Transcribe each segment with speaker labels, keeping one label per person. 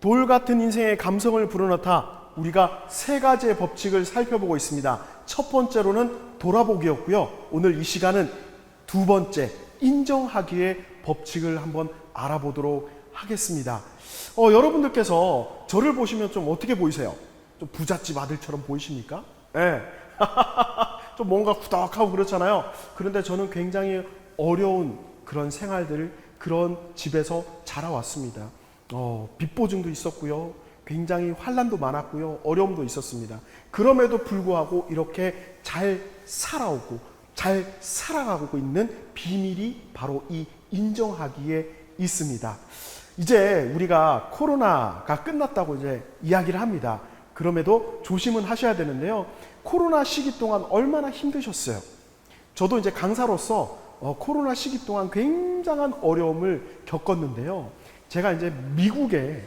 Speaker 1: 돌 같은 인생의 감성을 불어넣다 우리가 세 가지의 법칙을 살펴보고 있습니다. 첫 번째로는 돌아보기였고요. 오늘 이 시간은 두 번째, 인정하기의 법칙을 한번 알아보도록 하겠습니다. 여러분들께서 저를 보시면 좀 어떻게 보이세요? 좀 부잣집 아들처럼 보이십니까? 네. 좀 뭔가 후덕하고 그렇잖아요. 그런데 저는 굉장히 어려운 그런 생활들, 그런 집에서 자라왔습니다. 빚보증도 있었고요. 굉장히 환난도 많았고요. 어려움도 있었습니다. 그럼에도 불구하고 이렇게 잘 살아오고 잘 살아가고 있는 비밀이 바로 이 인정하기에 있습니다. 이제 우리가 코로나가 끝났다고 이제 이야기를 합니다. 그럼에도 조심은 하셔야 되는데요. 코로나 시기 동안 얼마나 힘드셨어요? 저도 이제 강사로서 코로나 시기 동안 굉장한 어려움을 겪었는데요. 제가 이제 미국에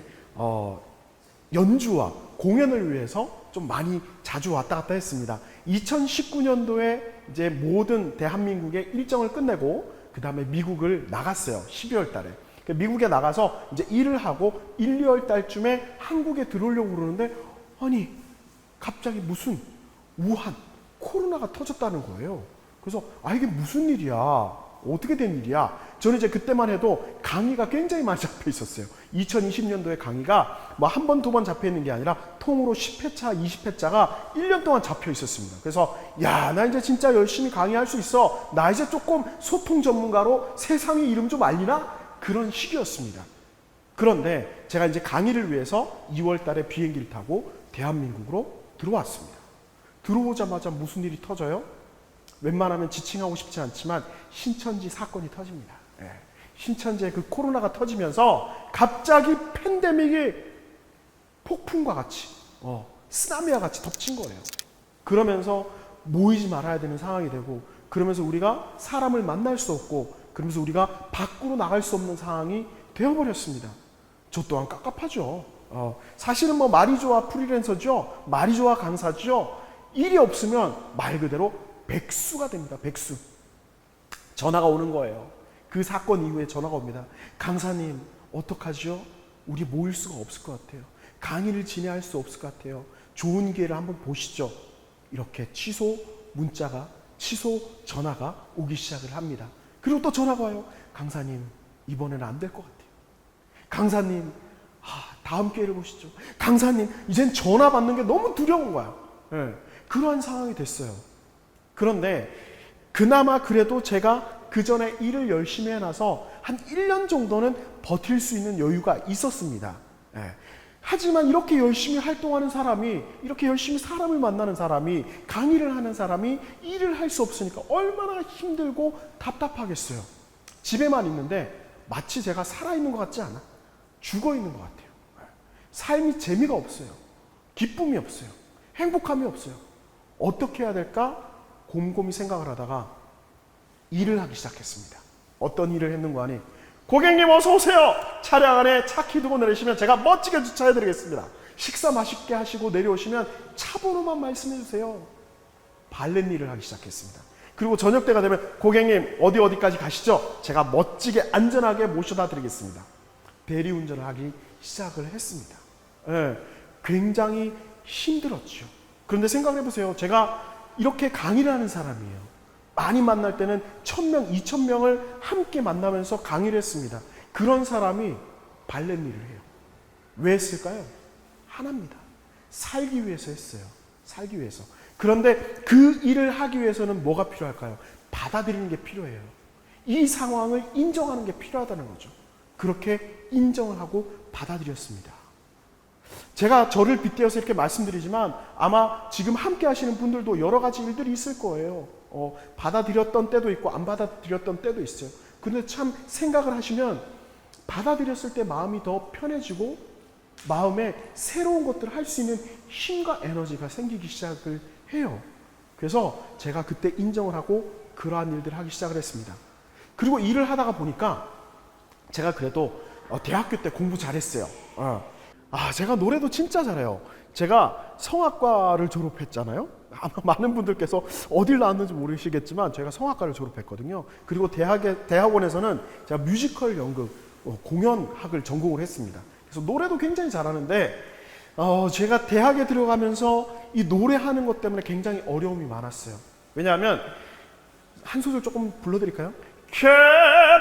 Speaker 1: 연주와 공연을 위해서 좀 많이 자주 왔다 갔다 했습니다. 2019년도에 이제 모든 대한민국의 일정을 끝내고 그 다음에 미국을 나갔어요. 12월 달에. 미국에 나가서 이제 일을 하고 1, 2월 달쯤에 한국에 들어오려고 그러는데 아니 갑자기 무슨 우한 코로나가 터졌다는 거예요. 그래서 이게 무슨 일이야? 어떻게 된 일이야? 저는 이제 그때만 해도 강의가 굉장히 많이 잡혀 있었어요. 2020년도에 강의가 뭐 한 번, 두 번 잡혀 있는 게 아니라 통으로 10회차, 20회차가 1년 동안 잡혀 있었습니다. 그래서 나 이제 진짜 열심히 강의할 수 있어. 나 이제 조금 소통 전문가로 세상의 이름 좀 알리나? 그런 시기였습니다. 그런데 제가 이제 강의를 위해서 2월 달에 비행기를 타고 대한민국으로 들어왔습니다. 들어오자마자 무슨 일이 터져요? 웬만하면 지칭하고 싶지 않지만 신천지 사건이 터집니다. 신천지에 그 코로나가 터지면서 갑자기 팬데믹이 폭풍과 같이 쓰나미와 같이 덮친 거예요. 그러면서 모이지 말아야 되는 상황이 되고 그러면서 우리가 사람을 만날 수 없고 그러면서 우리가 밖으로 나갈 수 없는 상황이 되어버렸습니다. 저 또한 깝깝하죠. 사실은 뭐 말이 좋아 프리랜서죠. 말이 좋아 강사죠. 일이 없으면 말 그대로 백수가 됩니다. 백수. 전화가 오는 거예요. 그 사건 이후에 전화가 옵니다. 강사님 어떡하죠? 우리 모일 수가 없을 것 같아요. 강의를 진행할 수 없을 것 같아요. 좋은 기회를 한번 보시죠. 이렇게 취소 문자가 취소 전화가 오기 시작을 합니다. 그리고 또 전화가 와요. 강사님 이번에는 안 될 것 같아요. 강사님 다음 기회를 보시죠. 강사님 이젠 전화 받는 게 너무 두려운 거야. 그러한 상황이 됐어요. 그런데 그나마 그래도 제가 그 전에 일을 열심히 해놔서 한 1년 정도는 버틸 수 있는 여유가 있었습니다. 하지만 이렇게 열심히 활동하는 사람이, 이렇게 열심히 사람을 만나는 사람이, 강의를 하는 사람이 일을 할 수 없으니까 얼마나 힘들고 답답하겠어요. 집에만 있는데 마치 제가 살아있는 것 같지 않아? 죽어있는 것 같아요. 삶이 재미가 없어요. 기쁨이 없어요. 행복함이 없어요. 어떻게 해야 될까? 곰곰이 생각을 하다가 일을 하기 시작했습니다. 어떤 일을 했는가 하니 고객님 어서 오세요. 차량 안에 차 키 두고 내리시면 제가 멋지게 주차해 드리겠습니다. 식사 맛있게 하시고 내려오시면 차 번호만 말씀해 주세요. 발렛일을 하기 시작했습니다. 그리고 저녁 때가 되면 고객님 어디까지 가시죠? 제가 멋지게 안전하게 모셔다 드리겠습니다. 대리운전을 하기 시작을 했습니다. 굉장히 힘들었죠. 그런데 생각해 보세요. 제가 이렇게 강의를 하는 사람이에요. 많이 만날 때는 1000명, 2000명을 함께 만나면서 강의를 했습니다. 그런 사람이 발렛일을 해요. 왜 했을까요? 하나입니다. 살기 위해서 했어요. 살기 위해서. 그런데 그 일을 하기 위해서는 뭐가 필요할까요? 받아들이는 게 필요해요. 이 상황을 인정하는 게 필요하다는 거죠. 그렇게 인정을 하고 받아들였습니다. 제가 저를 빗대어서 이렇게 말씀드리지만 아마 지금 함께 하시는 분들도 여러 가지 일들이 있을 거예요. 받아들였던 때도 있고 안 받아들였던 때도 있어요. 근데 참 생각을 하시면 받아들였을 때 마음이 더 편해지고 마음에 새로운 것들을 할 수 있는 힘과 에너지가 생기기 시작을 해요. 그래서 제가 그때 인정을 하고 그러한 일들을 하기 시작을 했습니다. 그리고 일을 하다가 보니까 제가 그래도 대학교 때 공부 잘했어요. 제가 노래도 진짜 잘해요. 제가 성악과를 졸업했잖아요. 아마 많은 분들께서 어딜 나왔는지 모르시겠지만 제가 성악과를 졸업했거든요. 그리고 대학원에서는 제가 뮤지컬 연극, 공연학을 전공을 했습니다. 그래서 노래도 굉장히 잘하는데 제가 대학에 들어가면서 이 노래하는 것 때문에 굉장히 어려움이 많았어요. 왜냐하면 한 소절 조금 불러드릴까요? Che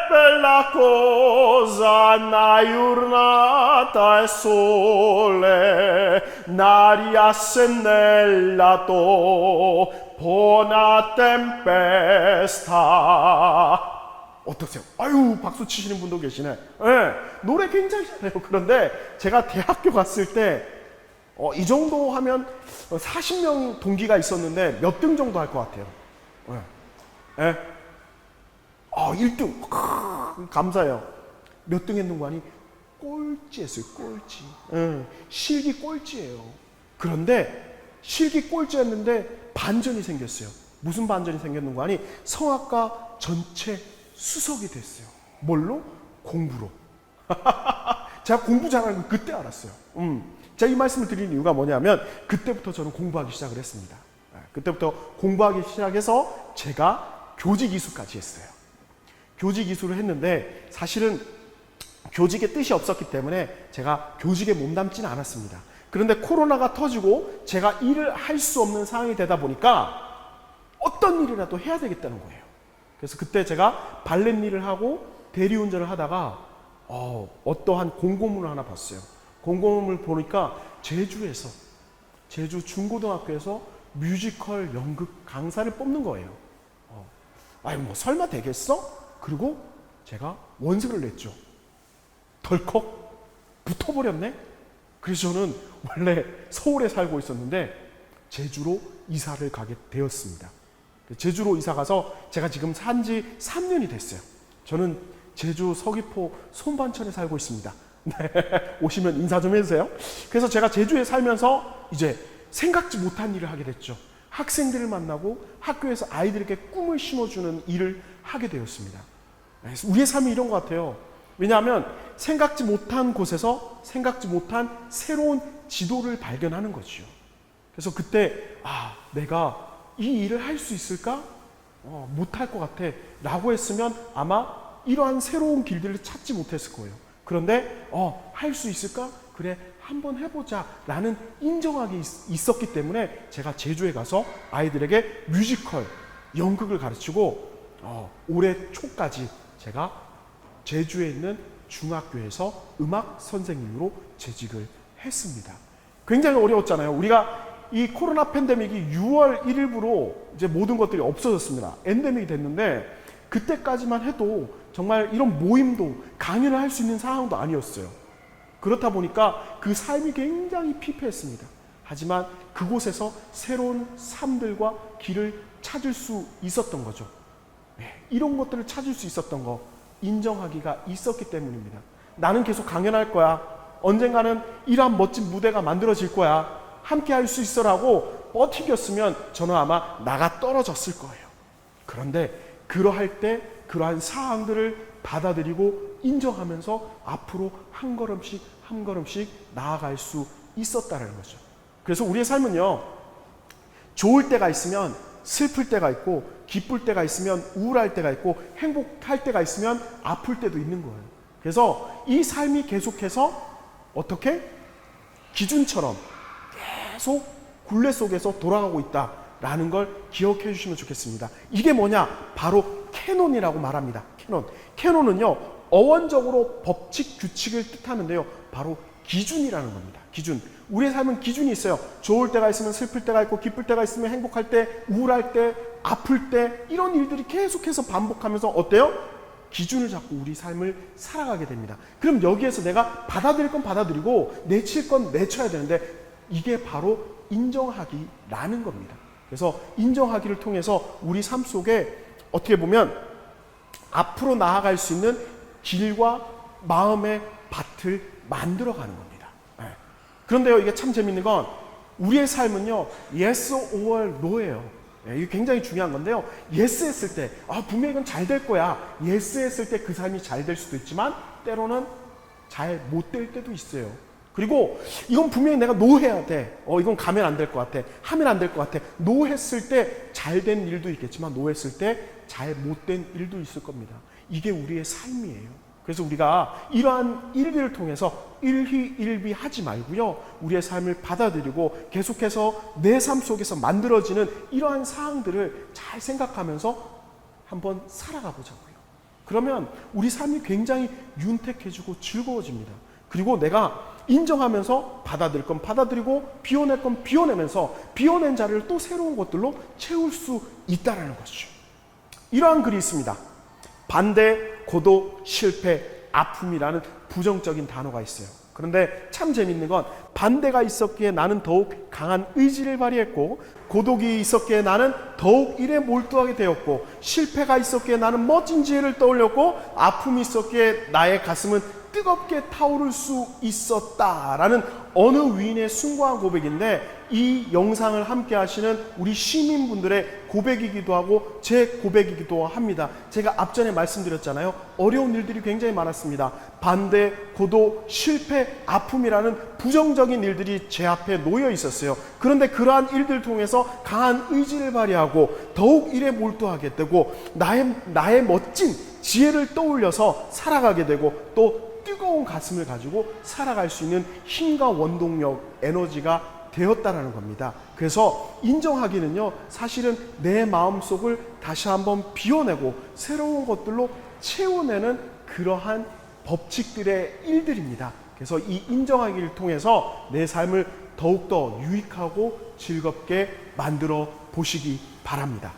Speaker 1: bella cosa una giornata e sole, n'aria segnalato, buona tempesta. 어떠세요? 아유, 박수 치시는 분도 계시네. 네, 노래 굉장히 잘해요. 그런데 제가 대학교 갔을 때 이 정도 하면 40명 동기가 있었는데 몇 등 정도 할 것 같아요. 네. 네. 1등. 감사해요. 몇 등 했는 거 아니? 꼴찌했어요, 꼴찌. 실기 꼴찌예요. 그런데 실기 꼴찌였는데 반전이 생겼어요. 무슨 반전이 생겼는 거 아니? 성악가 전체 수석이 됐어요. 뭘로? 공부로. 제가 공부 잘하는 거 그때 알았어요. 제가 이 말씀을 드리는 이유가 뭐냐면 그때부터 저는 공부하기 시작을 했습니다. 그때부터 공부하기 시작해서 제가 교직 이수까지 했어요. 교직 이수를 했는데 사실은 교직의 뜻이 없었기 때문에 제가 교직에 몸담지는 않았습니다. 그런데 코로나가 터지고 제가 일을 할 수 없는 상황이 되다 보니까 어떤 일이라도 해야 되겠다는 거예요. 그래서 그때 제가 발렛 일을 하고 대리운전을 하다가 어떠한 공고문을 하나 봤어요. 공고문을 보니까 제주 중고등학교에서 뮤지컬 연극 강사를 뽑는 거예요. 뭐 설마 되겠어? 그리고 제가 원서를 냈죠. 덜컥 붙어버렸네. 그래서 저는 원래 서울에 살고 있었는데 제주로 이사를 가게 되었습니다. 제주로 이사 가서 제가 지금 산지 3년이 됐어요. 저는 제주 서귀포 손반천에 살고 있습니다. 네, 오시면 인사 좀 해주세요. 그래서 제가 제주에 살면서 이제 생각지 못한 일을 하게 됐죠. 학생들을 만나고 학교에서 아이들에게 꿈을 심어주는 일을 하게 되었습니다. 우리의 삶이 이런 것 같아요. 왜냐하면 생각지 못한 곳에서 생각지 못한 새로운 지도를 발견하는 거죠. 그래서 그때 내가 이 일을 할 수 있을까? 못할 것 같아 라고 했으면 아마 이러한 새로운 길들을 찾지 못했을 거예요. 그런데 할 수 있을까? 그래, 한번 해보자 라는 인정하기 있었기 때문에 제가 제주에 가서 아이들에게 뮤지컬, 연극을 가르치고 올해 초까지 제가 제주에 있는 중학교에서 음악 선생님으로 재직을 했습니다. 굉장히 어려웠잖아요. 우리가 이 코로나 팬데믹이 6월 1일부로 이제 모든 것들이 없어졌습니다. 엔데믹이 됐는데 그때까지만 해도 정말 이런 모임도 강연을 할 수 있는 상황도 아니었어요. 그렇다 보니까 그 삶이 굉장히 피폐했습니다. 하지만 그곳에서 새로운 삶들과 길을 찾을 수 있었던 거죠. 이런 것들을 찾을 수 있었던 거 인정하기가 있었기 때문입니다. 나는 계속 강연할 거야. 언젠가는 이러한 멋진 무대가 만들어질 거야. 함께 할 수 있어라고 버티겼으면 저는 아마 나가 떨어졌을 거예요. 그런데 그러할 때 그러한 상황들을 받아들이고 인정하면서 앞으로 한 걸음씩 한 걸음씩 나아갈 수 있었다는 거죠. 그래서 우리의 삶은요, 좋을 때가 있으면 슬플 때가 있고, 기쁠 때가 있으면 우울할 때가 있고, 행복할 때가 있으면 아플 때도 있는 거예요. 그래서 이 삶이 계속해서 어떻게? 기준처럼 계속 굴레 속에서 돌아가고 있다라는 걸 기억해 주시면 좋겠습니다. 이게 뭐냐? 바로 캐논이라고 말합니다. 캐논은요, 어원적으로 법칙, 규칙을 뜻하는데요, 바로 기준이라는 겁니다. 기준. 우리의 삶은 기준이 있어요. 좋을 때가 있으면 슬플 때가 있고, 기쁠 때가 있으면 행복할 때, 우울할 때, 아플 때, 이런 일들이 계속해서 반복하면서 어때요? 기준을 잡고 우리 삶을 살아가게 됩니다. 그럼 여기에서 내가 받아들일 건 받아들이고 내칠 건 내쳐야 되는데, 이게 바로 인정하기라는 겁니다. 그래서 인정하기를 통해서 우리 삶 속에 어떻게 보면 앞으로 나아갈 수 있는 길과 마음의 밭을 만들어가는 겁니다. 그런데요, 이게 참 재밌는 건 우리의 삶은요, yes or no예요. 이게 굉장히 중요한 건데요, yes 했을 때 분명히 이건 잘 될 거야. yes 했을 때 그 삶이 잘 될 수도 있지만 때로는 잘 못 될 때도 있어요. 그리고 이건 분명히 내가 no 해야 돼. 이건 가면 안 될 것 같아. 하면 안 될 것 같아. no 했을 때 잘 된 일도 있겠지만 no 했을 때 잘 못 된 일도 있을 겁니다. 이게 우리의 삶이에요. 그래서 우리가 이러한 일들을 통해서 일희일비하지 말고요, 우리의 삶을 받아들이고 계속해서 내 삶 속에서 만들어지는 이러한 사항들을 잘 생각하면서 한번 살아가 보자고요. 그러면 우리 삶이 굉장히 윤택해지고 즐거워집니다. 그리고 내가 인정하면서 받아들일 건 받아들이고 비워낼 건 비워내면서 비워낸 자리를 또 새로운 것들로 채울 수 있다는 것이죠. 이러한 글이 있습니다. 반대, 고독, 실패, 아픔이라는 부정적인 단어가 있어요. 그런데 참 재밌는 건 반대가 있었기에 나는 더욱 강한 의지를 발휘했고, 고독이 있었기에 나는 더욱 일에 몰두하게 되었고, 실패가 있었기에 나는 멋진 지혜를 떠올렸고, 아픔이 있었기에 나의 가슴은 뜨겁게 타오를 수 있었다라는 어느 위인의 숭고한 고백인데, 이 영상을 함께 하시는 우리 시민분들의 고백이기도 하고 제 고백이기도 합니다. 제가 앞전에 말씀드렸잖아요. 어려운 일들이 굉장히 많았습니다. 반대, 고독, 실패, 아픔이라는 부정적인 일들이 제 앞에 놓여 있었어요. 그런데 그러한 일들 통해서 강한 의지를 발휘하고 더욱 일에 몰두하게 되고 나의 멋진 지혜를 떠올려서 살아가게 되고 또 뜨거운 가슴을 가지고 살아갈 수 있는 힘과 원동력, 에너지가 되었다라는 겁니다. 그래서 인정하기는요, 사실은 내 마음속을 다시 한번 비워내고 새로운 것들로 채워내는 그러한 법칙들의 일들입니다. 그래서 이 인정하기를 통해서 내 삶을 더욱더 유익하고 즐겁게 만들어 보시기 바랍니다.